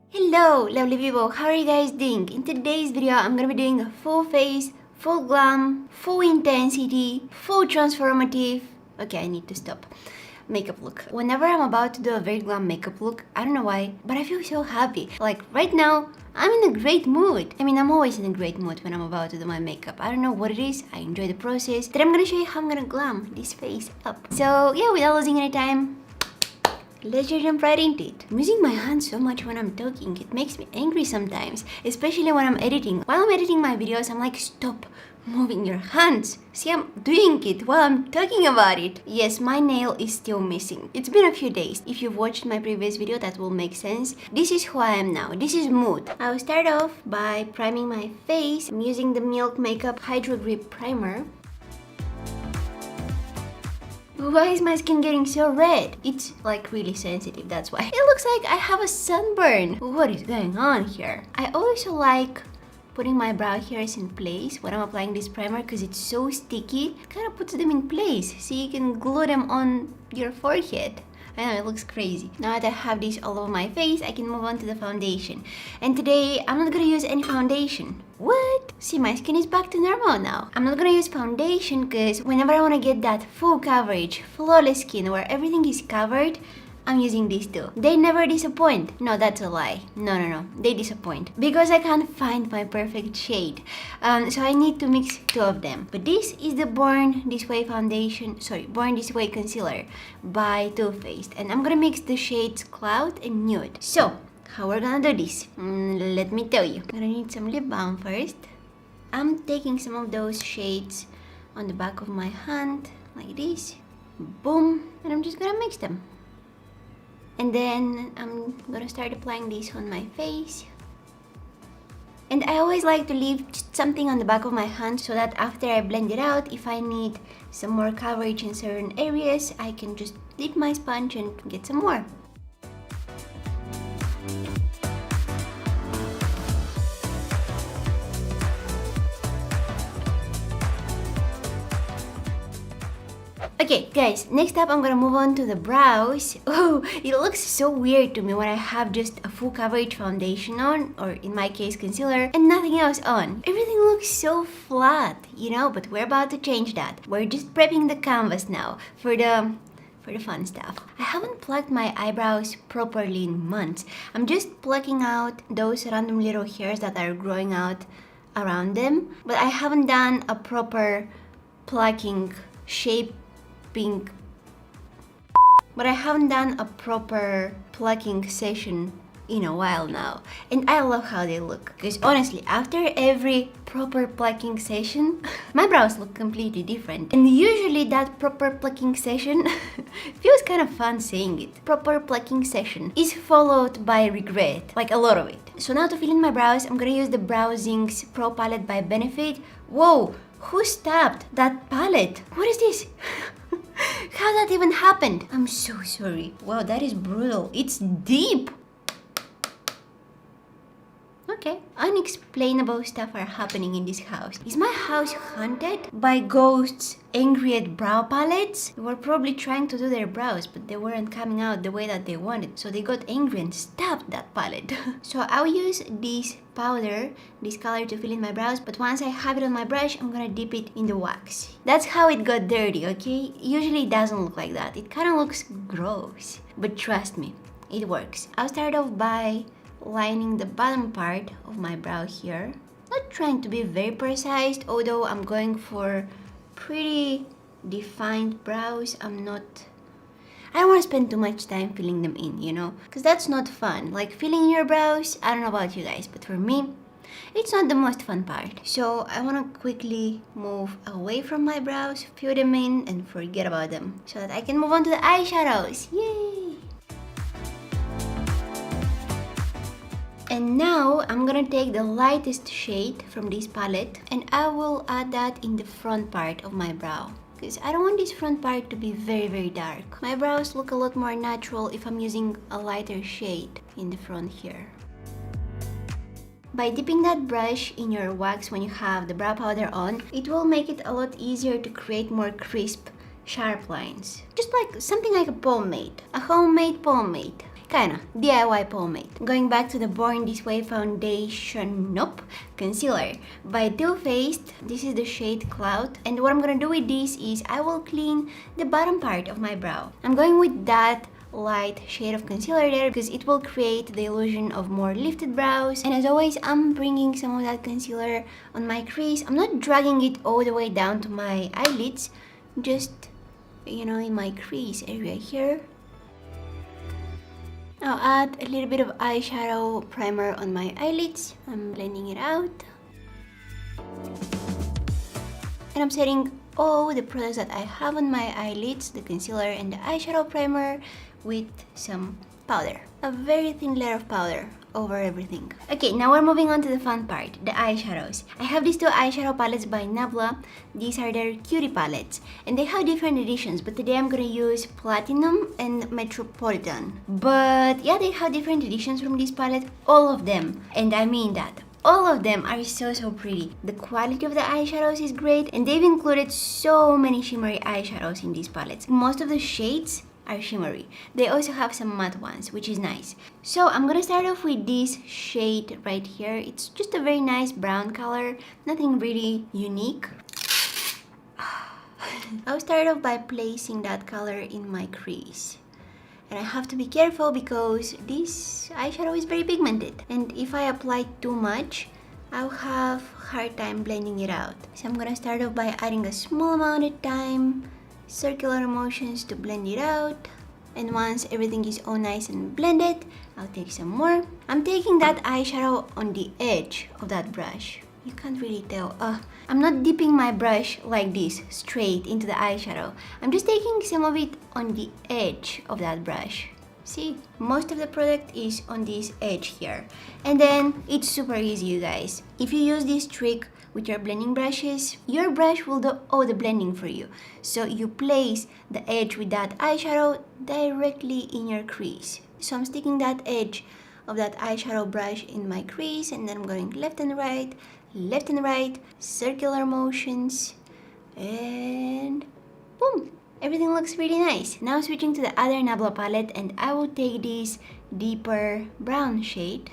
Hello, lovely people. How are you guys doing? In today's video, I'm gonna be doing a full face, full glam, full intensity, full transformative. Okay, I need to stop. Makeup look. Whenever I'm about to do a very glam makeup look, I don't know why, but I feel so happy. Like right now, I'm in a great mood. I mean, I'm always in a great mood when I'm about to do my makeup. I don't know what it is. I enjoy the process. Today I'm gonna show you how I'm gonna glam this face up. So yeah, without losing any time, let's just jump right into it. I'm using my hands so much when I'm talking. It makes me angry sometimes, especially when I'm editing. While I'm editing my videos, I'm like, stop moving your hands. See, I'm doing it while I'm talking about it. Yes, my nail is still missing. It's been a few days. If you've watched my previous video, that will make sense. This is who I am now. This is mood. I'll start off by priming my face. I'm using the Milk Makeup Hydro Grip Primer. Why is my skin getting so red? It's like really sensitive, that's why. It looks like I have a sunburn. What is going on here? I also like putting my brow hairs in place when I'm applying this primer because it's so sticky. It kind of puts them in place so you can glue them on your forehead. I know, it looks crazy. Now that I have this all over my face, I can move on to the foundation. And today, I'm not gonna use any foundation. What? See, my skin is back to normal now. I'm not gonna use foundation because whenever I wanna get that full coverage, flawless skin where everything is covered, I'm using these two. They never disappoint. No, that's a lie. No. They disappoint. Because I can't find my perfect shade. So I need to mix two of them. But this is the Born This Way concealer by Too Faced. And I'm gonna mix the shades Cloud and Nude. So, how we're gonna do this? Let me tell you. I'm gonna need some lip balm first. I'm taking some of those shades on the back of my hand, like this. Boom. And I'm just gonna mix them. And then I'm gonna start applying this on my face. And I always like to leave something on the back of my hand so that after I blend it out, if I need some more coverage in certain areas, I can just dip my sponge and get some more. Okay, guys, next up I'm gonna move on to the brows. Oh, it looks so weird to me when I have just a full coverage foundation on, or in my case concealer, and nothing else on. Everything looks so flat, you know, but we're about to change that. We're just prepping the canvas now for the fun stuff. I haven't plucked my eyebrows properly in months. I'm just plucking out those random little hairs that are growing out around them, but I haven't done a proper plucking shape. But I haven't done a proper plucking session in a while now, and I love how they look because honestly, after every proper plucking session, my brows look completely different. And usually that proper plucking session feels kind of fun saying it. Proper plucking session is followed by regret, like a lot of it. So now to fill in my brows, I'm gonna use the Browsings Pro Palette by Benefit. Whoa, who stabbed that palette? What is this? How that even happened? I'm so sorry. Wow, that is brutal. It's deep. Okay. Unexplainable stuff are happening in this house. Is my house haunted by ghosts angry at brow palettes? They were probably trying to do their brows, but they weren't coming out the way that they wanted. So they got angry and stabbed that palette. So I'll use this powder, this color to fill in my brows, but once I have it on my brush, I'm gonna dip it in the wax. That's how it got dirty, okay? Usually it doesn't look like that. It kind of looks gross. But trust me, it works. I'll start off by lining the bottom part of my brow here. Not trying to be very precise, although I'm going for pretty defined brows. I don't want to spend too much time filling them in, you know? Because that's not fun. Like filling in your brows, I don't know about you guys, but for me, it's not the most fun part. So I want to quickly move away from my brows, fill them in, and forget about them. So that I can move on to the eyeshadows. Yay! And now I'm gonna take the lightest shade from this palette and I will add that in the front part of my brow. Because I don't want this front part to be very dark. My brows look a lot more natural if I'm using a lighter shade in the front here. By dipping that brush in your wax when you have the brow powder on, it will make it a lot easier to create more crisp, sharp lines. Just like something like a pomade, a homemade pomade. Kinda. DIY pomade. Going back to the Born This Way foundation, nope, concealer by Too Faced. This is the shade Cloud. And what I'm gonna do with this is I will clean the bottom part of my brow. I'm going with that light shade of concealer there because it will create the illusion of more lifted brows. And as always, I'm bringing some of that concealer on my crease. I'm not dragging it all the way down to my eyelids, just, you know, in my crease area here. I'll add a little bit of eyeshadow primer on my eyelids. I'm blending it out. And I'm setting all the products that I have on my eyelids, the concealer and the eyeshadow primer, with some powder. A very thin layer of powder over everything. Okay, now we're moving on to the fun part, the eyeshadows. I have these two eyeshadow palettes by Nabla. These are their cutie palettes, and they have different editions, but today I'm gonna use Platinum and Metropolitan. But yeah, they have different editions from this palette, all of them, and I mean that. All of them are so pretty. The quality of the eyeshadows is great, and they've included so many shimmery eyeshadows in these palettes. Most of the shades are shimmery. They also have some matte ones, which is nice. So I'm gonna start off with this shade right here. It's just a very nice brown color, nothing really unique. I'll start off by placing that color in my crease. And I have to be careful because this eyeshadow is very pigmented. And if I apply too much, I'll have a hard time blending it out. So I'm gonna start off by adding a small amount at a time, circular motions to blend it out. And once everything is all nice and blended, I'll take some more. I'm taking that eyeshadow on the edge of that brush. You can't really tell. I'm not dipping my brush like this straight into the eyeshadow. I'm just taking some of it on the edge of that brush. See, most of the product is on this edge here. And then it's super easy, you guys. If you use this trick with your blending brushes, your brush will do all the blending for you. So you place the edge with that eyeshadow directly in your crease. So I'm sticking that edge of that eyeshadow brush in my crease, and then I'm going left and right, circular motions, and boom! Everything looks really nice. Now switching to the other Nabla palette, and I will take this deeper brown shade.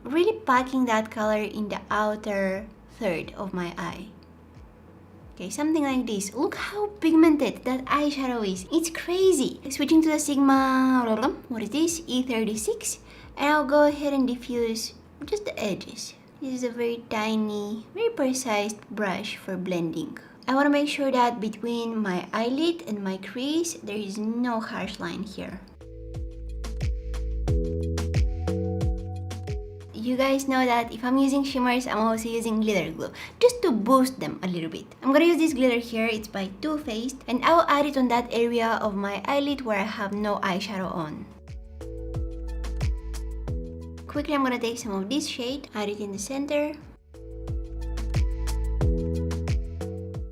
Really packing that color in the outer third of my eye. Okay, something like this. Look how pigmented that eyeshadow is. It's crazy. Switching to the Sigma, what is this? E36. And I'll go ahead and diffuse just the edges. This is a very tiny, very precise brush for blending. I want to make sure that between my eyelid and my crease, there is no harsh line here. You guys know that if I'm using shimmers, I'm also using glitter glue, just to boost them a little bit. I'm gonna use this glitter here, it's by Too Faced, and I'll add it on that area of my eyelid where I have no eyeshadow on. Quickly, I'm gonna take some of this shade, add it in the center.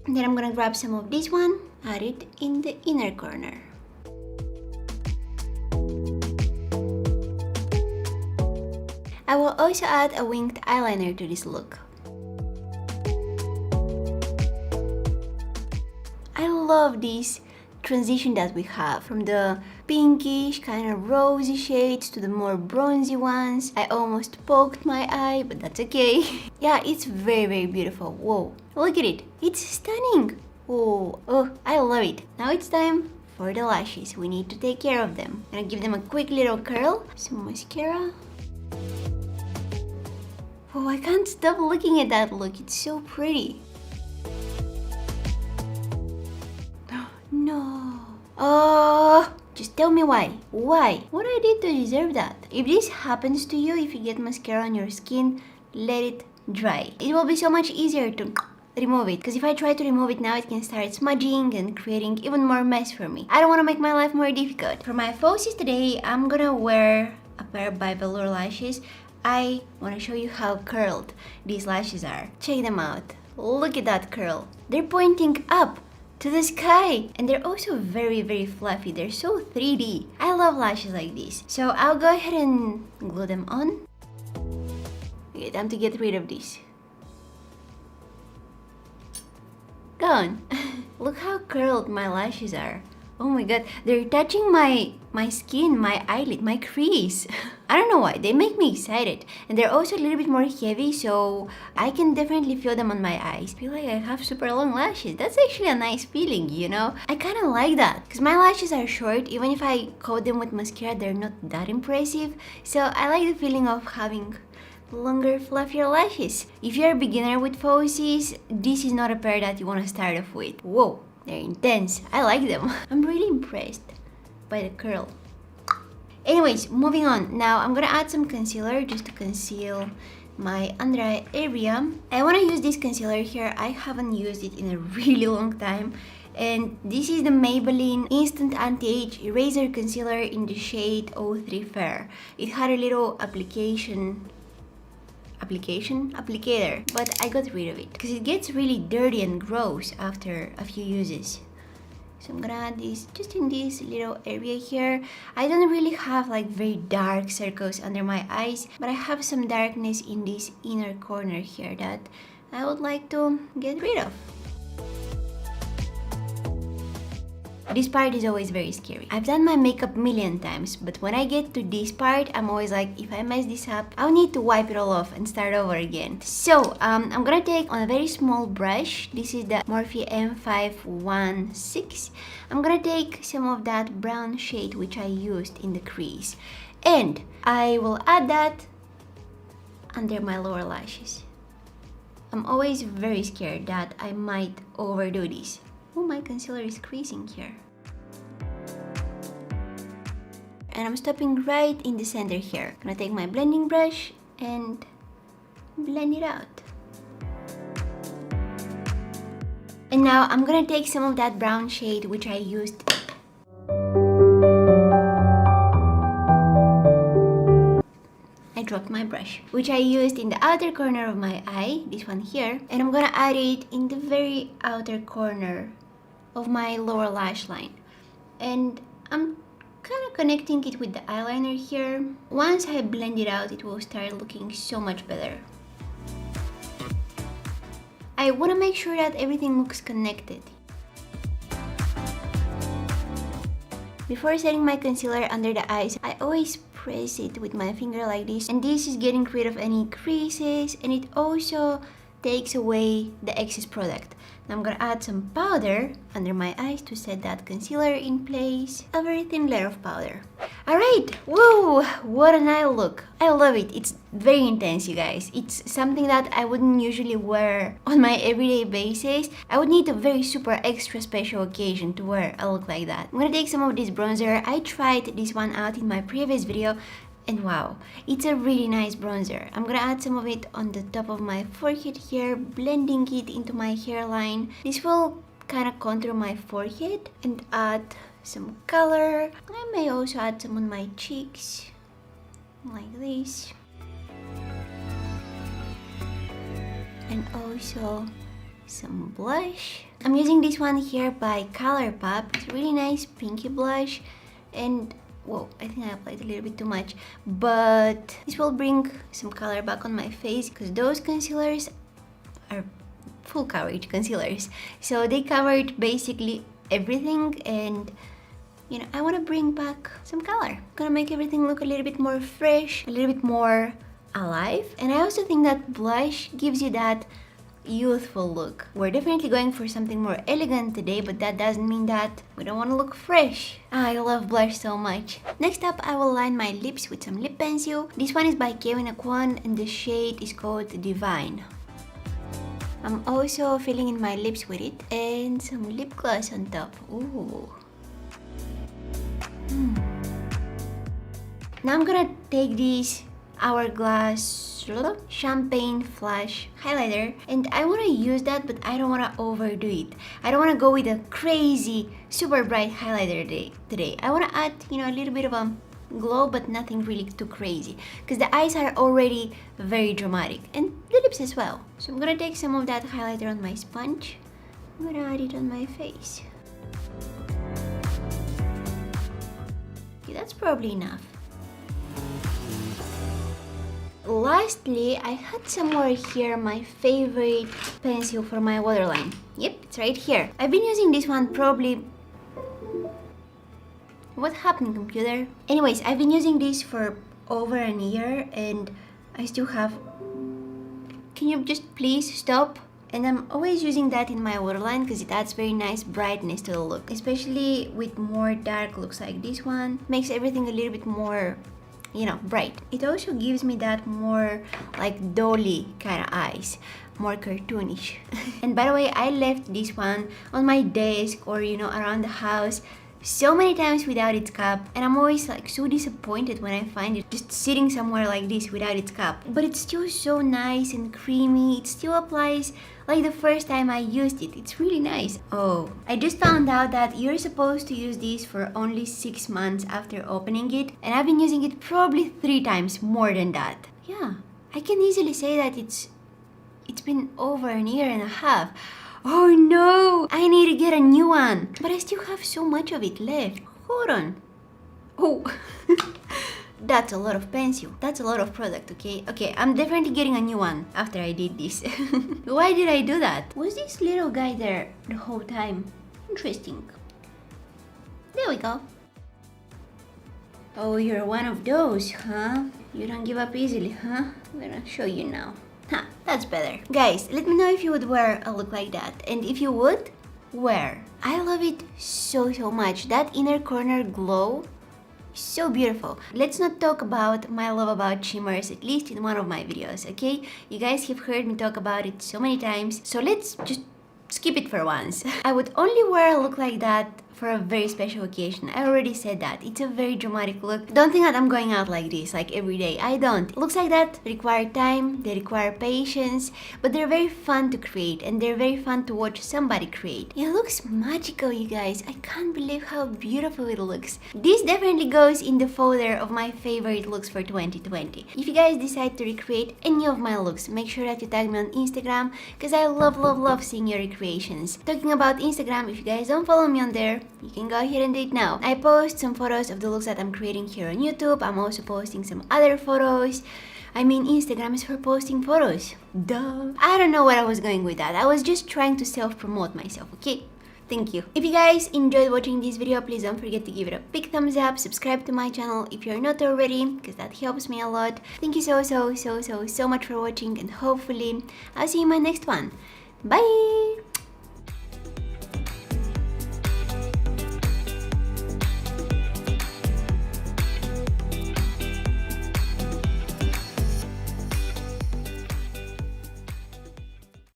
And then I'm gonna grab some of this one, add it in the inner corner. I will also add a winged eyeliner to this look. I love this transition that we have from the pinkish kind of rosy shades to the more bronzy ones. I almost poked my eye, but that's okay. Yeah, it's very beautiful. Whoa, look at it. It's stunning. Oh, I love it. Now it's time for the lashes. We need to take care of them. I'm gonna give them a quick little curl. Some mascara. Oh, I can't stop looking at that look. It's so pretty. No. Oh, just tell me why. Why? What I did to deserve that? If this happens to you, if you get mascara on your skin, let it dry. It will be so much easier to remove it, because if I try to remove it now, it can start smudging and creating even more mess for me. I don't want to make my life more difficult. For my falsies today, I'm gonna wear a pair by Velour lashes. I want to show you how curled these lashes are. Check them out. Look at that curl. They're pointing up to the sky, and they're also very fluffy. They're so 3D. I love lashes like this. So I'll go ahead and glue them on. Okay, time to get rid of this. Gone. Look how curled my lashes are. Oh my god, they're touching my my skin, my eyelid, my crease. I don't know why, they make me excited. And they're also a little bit more heavy, so I can definitely feel them on my eyes. I feel like I have super long lashes. That's actually a nice feeling, you know? I kind of like that, because my lashes are short. Even if I coat them with mascara, they're not that impressive. So I like the feeling of having longer, fluffier lashes. If you're a beginner with falsies, this is not a pair that you want to start off with. Whoa, they're intense. I like them. I'm really impressed by the curl. Anyways, moving on. Now I'm gonna add some concealer just to conceal my under eye area. I want to use this concealer here. I haven't used it in a really long time. And this is the Maybelline Instant Anti-Age Eraser Concealer in the shade 03 Fair. It had a little applicator, but I got rid of it because it gets really dirty and gross after a few uses. So I'm gonna add this just in this little area here. I don't really have like very dark circles under my eyes, but I have some darkness in this inner corner here that I would like to get rid of. This part is always very scary. I've done my makeup a million times, but when I get to this part, I'm always like, if I mess this up, I'll need to wipe it all off and start over again. So, I'm gonna take on a very small brush. This is the Morphe M516. I'm gonna take some of that brown shade which I used in the crease. And I will add that under my lower lashes. I'm always very scared that I might overdo this. Oh, my concealer is creasing here. And I'm stopping right in the center here. I'm gonna take my blending brush and blend it out. And now I'm gonna take some of that brown shade which I used. I dropped my brush, which I used in the outer corner of my eye, this one here. And I'm gonna add it in the very outer corner of my lower lash line. And I'm kind of connecting it with the eyeliner here. Once I blend it out, it will start looking so much better. I want to make sure that everything looks connected. Before setting my concealer under the eyes, I always press it with my finger like this, and this is getting rid of any creases, and it also takes away the excess product. Now I'm gonna add some powder under my eyes to set that concealer in place. A very thin layer of powder. Alright, whoa, what an eye look. I love it. It's very intense, you guys. It's something that I wouldn't usually wear on my everyday basis. I would need a very super extra special occasion to wear a look like that. I'm gonna take some of this bronzer. I tried this one out in my previous video, and wow, it's a really nice bronzer. I'm gonna add some of it on the top of my forehead here, blending it into my hairline. This will kind of contour my forehead and add some color. I may also add some on my cheeks, like this. And also some blush. I'm using this one here by ColourPop. It's a really nice pinky blush, and whoa, I think I applied a little bit too much, but this will bring some color back on my face because those concealers are full coverage concealers. So they covered basically everything, and you know, I want to bring back some color. I'm gonna make everything look a little bit more fresh, a little bit more alive. And I also think that blush gives you that youthful look. We're definitely going for something more elegant today, but that doesn't mean that we don't want to look fresh. I love blush so much. Next up, I will line my lips with some lip pencil. This one is by Kevyn Aucoin and the shade is called Divine. I'm also filling in my lips with it and some lip gloss on top. Ooh. Now I'm gonna take this Hourglass Champagne Flash highlighter, and I want to use that, but I don't want to overdo it. I don't want to go with a crazy super bright highlighter today. I want to add, you know, a little bit of a glow, but nothing really too crazy, because the eyes are already very dramatic, and the lips as well. So I'm gonna take some of that highlighter on my sponge. I'm gonna add it on my face. Okay, that's probably enough. Lastly, I had somewhere here my favorite pencil for my waterline. Yep, it's right here. I've been using this one probably... What happened, computer? Anyways, I've been using this for over a year and I still have... Can you just please stop? And I'm always using that in my waterline because it adds very nice brightness to the look. Especially with more dark looks like this one. Makes everything a little bit more, you know, bright. It also gives me that more like dolly kind of eyes. More cartoonish. And by the way, I left this one on my desk or, you know, around the house so many times without its cap, and I'm always like so disappointed when I find it just sitting somewhere like this without its cap. But it's still so nice and creamy. It still applies like the first time I used it. It's really nice. Oh, I just found out that you're supposed to use this for only 6 months after opening it, and I've been using it probably 3 times more than that. Yeah, I can easily say that it's been over a year and a half. Oh no! I need to get a new one! But I still have so much of it left. Hold on. Oh, that's a lot of pencil. That's a lot of product, okay? Okay, I'm definitely getting a new one after I did this. Why did I do that? Was this little guy there the whole time? Interesting. There we go. Oh, you're one of those, huh? You don't give up easily, huh? I'm gonna show you now. Huh, that's better. Guys, let me know if you would wear a look like that. And if you would, where? I love it so much. That inner corner glow, so beautiful. Let's not talk about my love about shimmers, at least in one of my videos, okay? You guys have heard me talk about it so many times, so let's just skip it for once. I would only wear a look like that for a very special occasion. I already said that. It's a very dramatic look. Don't think that I'm going out like this, like every day. I don't. Looks like that require time, they require patience, but they're very fun to create and they're very fun to watch somebody create. It looks magical, you guys. I can't believe how beautiful it looks. This definitely goes in the folder of my favorite looks for 2020. If you guys decide to recreate any of my looks, make sure that you tag me on Instagram because I love seeing your recreations. Talking about Instagram, if you guys don't follow me on there, you can go ahead and do it now. I post some photos of the looks that I'm creating here on YouTube. I'm also posting some other photos. I mean, Instagram is for posting photos. Duh. I don't know where I was going with that. I was just trying to self-promote myself, okay? Thank you. If you guys enjoyed watching this video, please don't forget to give it a big thumbs up. Subscribe to my channel if you're not already, because that helps me a lot. Thank you so much for watching, and hopefully I'll see you in my next one. Bye!